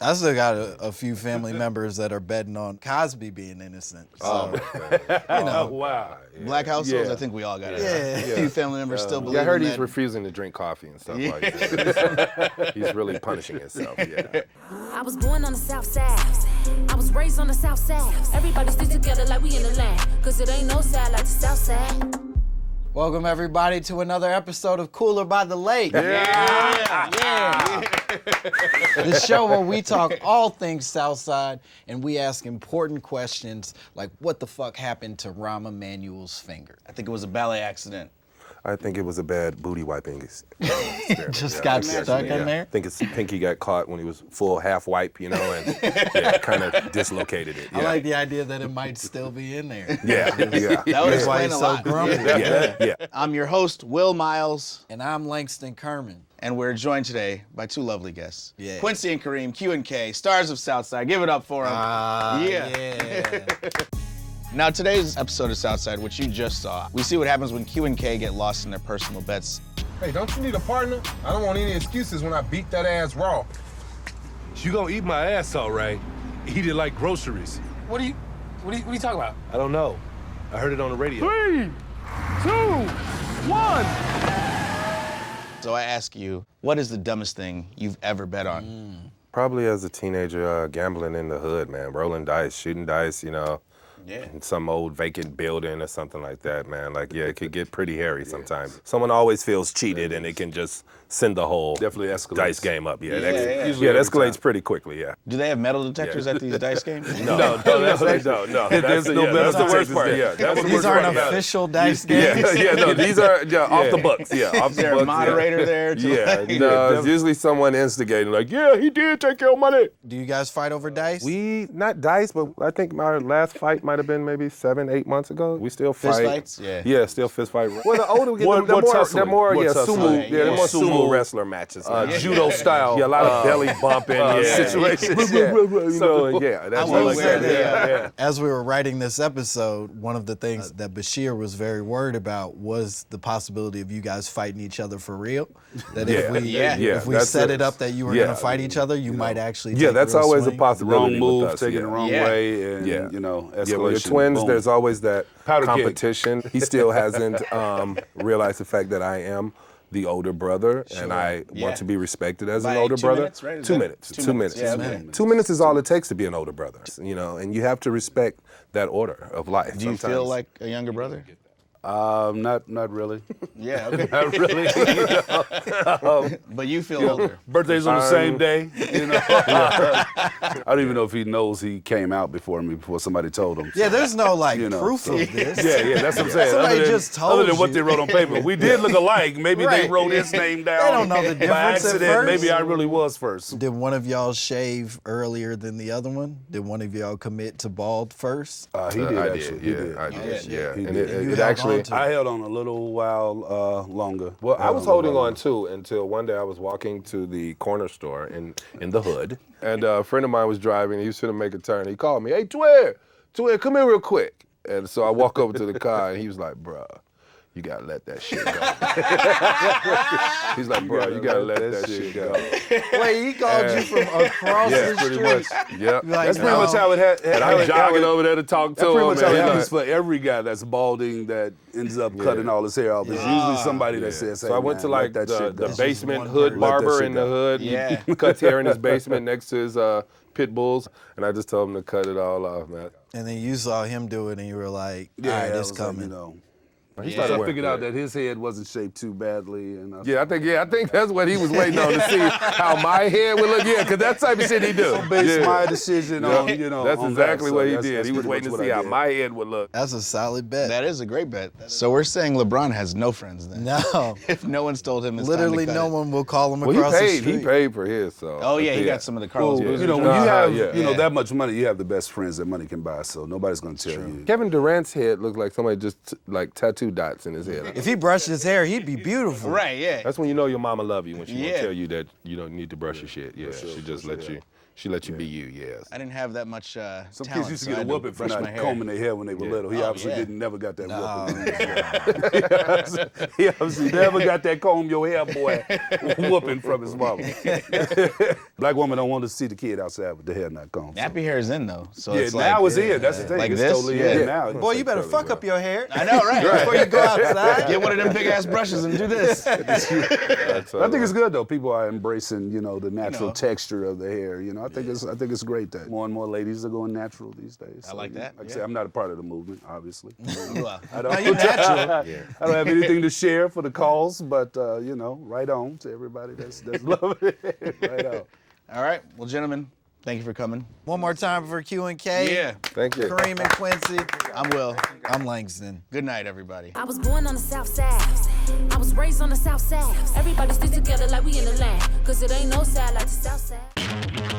I still got a few family members that are betting on Cosby being innocent. So, you know. Wow. Black households, Yeah. I think we all got it. Yeah. A few family members still believe Yeah, I heard in he's that. refusing to drink coffee and stuff like that. He's really punishing himself, yeah. I was born on the south side. I was raised on the south side. Everybody stick together like we in the land. Cause it ain't no side like the south side. Welcome everybody to another episode of Cooler by the Lake. Yeah. The show where we talk all things Southside and we ask important questions like what the fuck happened to Rahm Emanuel's finger? I think it was a ballet accident. I think it was a bad booty wiping experiment. Just got stuck in there? I think his pinky got caught when he was full half wipe, you know, and kind of dislocated it. I like the idea that it might still be in there. Yeah. That would That's why explain he's a so lot. grumpy. Yeah. I'm your host, Will Miles, And I'm Langston Kerman. and we're joined today by two lovely guests. Yeah. Quincy and Kareme, Q&K, stars of Southside. Give it up for them. Yeah. Now, today's episode of Southside, which you just saw, we see what happens when Q&K get lost in their personal bets. Hey, don't you need a partner? I don't want any excuses when I beat that ass raw. You gonna eat my ass, all right? Eat it like groceries. What are you talking about? I don't know. I heard it on the radio. 3, 2, 1. So I ask you, what is the dumbest thing you've ever bet on? Probably as a teenager, gambling in the hood, man, rolling dice, shooting dice, you know. Yeah. In some old vacant building or something like that, man. Like, yeah, it could get pretty hairy sometimes. Someone always feels cheated and it can just send the whole Definitely escalates. dice game up. Yeah, Usually it every escalates time. pretty quickly, yeah. Do they have metal detectors at these dice games? No, that's the worst part. Yeah, that's the These worst aren't part about it. official dice games. No, these are off the books. Yeah, off Is the there books. a moderator there? To Yeah, no, it's usually someone instigating, like, yeah, he did take your money. Do you guys fight over dice? We, not dice, but I think our last fight might have been maybe 7-8 months ago. We still fight. Fist fights? Yeah. Yeah, still fist fight. Well, the older we get, What they're more tussling? sumo, What yeah, tussling? they're more Sumo. sumo wrestler matches. Judo style. Yeah, a lot of belly bumping situations. Yeah. So, yeah, that's will like say that. that, as we were writing this episode, one of the things that Bashir was very worried about was the possibility of you guys fighting each other for real. That if we that's set it. it up that you were Yeah. going to fight each other, you might actually Yeah, take that's real always a swing. possibility. Wrong move, with us, taking yeah. the wrong Yeah. way, and, Yeah. you know, escalation. Yeah, with your twins, boom. there's always that Powder keg. competition. He still hasn't realized the fact that I am the older brother, and I want to be respected as By an older 2 brother. minutes, right? Is 2 that- minutes. 2 2 minutes. minutes. Yeah, okay. 2 minutes is all it takes to be an older brother, you know, and you have to respect that order of life. Do you feel sometimes. like a younger brother? Not really. Yeah, okay. Not really. But you feel older. Birthday's on the same day. You know? I don't even know if he knows he came out before me, before somebody told him. Yeah, there's no You know, proof so- of this. Yeah, that's what I'm saying. Somebody Other than- just told Other than what you. they wrote on paper. We did look alike. Maybe they Right. wrote his name down. They don't know the by difference at accident. first. Maybe I really was first. Did one of y'all shave earlier than the other one? Did one of y'all commit to bald first? He did, I actually. did, He yeah, did. I did, yeah. He And did. You it held actually, on to it. I held on a little while longer. well, I was held holding a on too until one day I was walking to the corner store in the hood, and a friend of mine was driving. He was going to make a turn. He called me, "Hey, Twin, come here real quick." And so I walk over to the car, and he was like, "Bruh, you gotta let that shit go." He's like, "Bruh, you gotta let that shit go." Wait, he called you from across Yeah, the pretty street. much. Yep. Like, That's pretty much how it had. And I'm jogging over there to talk to That's pretty him. much how and it he's happens like- for every guy that's balding that ends up cutting all his hair off. It's usually somebody that says, hey, So I went man, to let like that the shit go. basement one hood person. Let that barber shit in the go. hood. Yeah. He cuts hair in his basement next to his pit bulls, and I just told him to cut it all off, man. And then you saw him do it, and you were like, all Yeah, right, I it's was like, coming. you know. He So started I wearing- figured out that his head wasn't shaped too badly. And Yeah, I think that's what he was waiting on to see how my head would look. Yeah, because that type of shit he do. based Yeah. my decision on, you know, That's on exactly that. what So he that's- did. that's He was pretty waiting much to what see I how did. my head would look. That's a solid bet. That is a great bet. So we're saying LeBron has no friends then. No. If no one's told him it's Literally time to cut no it. one will call him Well, across the he street. paid for his. So. Oh, yeah, he got some of the Carlos Boozer You know, when joints. you have yeah. you know Yeah. that much money, you have the best friends that money can buy. So nobody's gonna tell you. Kevin Durant's head looked like somebody just like tattoo dots in his head. If he brushed his hair, he'd be beautiful. Right, yeah. That's when you know your mama love you, when she Yeah. won't tell you that you don't need to brush your shit. Yeah, she just let you. She let you be you, yes. I didn't have that much Some talent, kids used to so I get a had whooping for brush my not hair. combing their hair when they were little. He obviously never got that whooping. He obviously never got that comb your hair boy whooping from his mama. Black woman don't want to see the kid outside with the hair not combed. Nappy hair is in though, so Yeah, it's now like, it's in. That's the thing. Like it's this? totally Yeah. in now. Boy, you better fuck up your hair. I know, right? Before you go outside. Get one of them big ass brushes and do this. I think it's good though. People are embracing, the natural texture of the hair. I think it's great that more and more ladies are going natural these days. I like that. Like I say, I'm not a part of the movement, obviously. I Now you natural. I don't have anything to share for the cause, but right on to everybody that's loving it. Right on. All right, well, gentlemen, thank you for coming. One more time for Q and K. Yeah. Thank you. Kareme and Quincy. I'm Will. I'm Langston. Good night, everybody. I was born on the south side. I was raised on the south side. Everybody stick together like we in the land. Cause it ain't no side like the south side.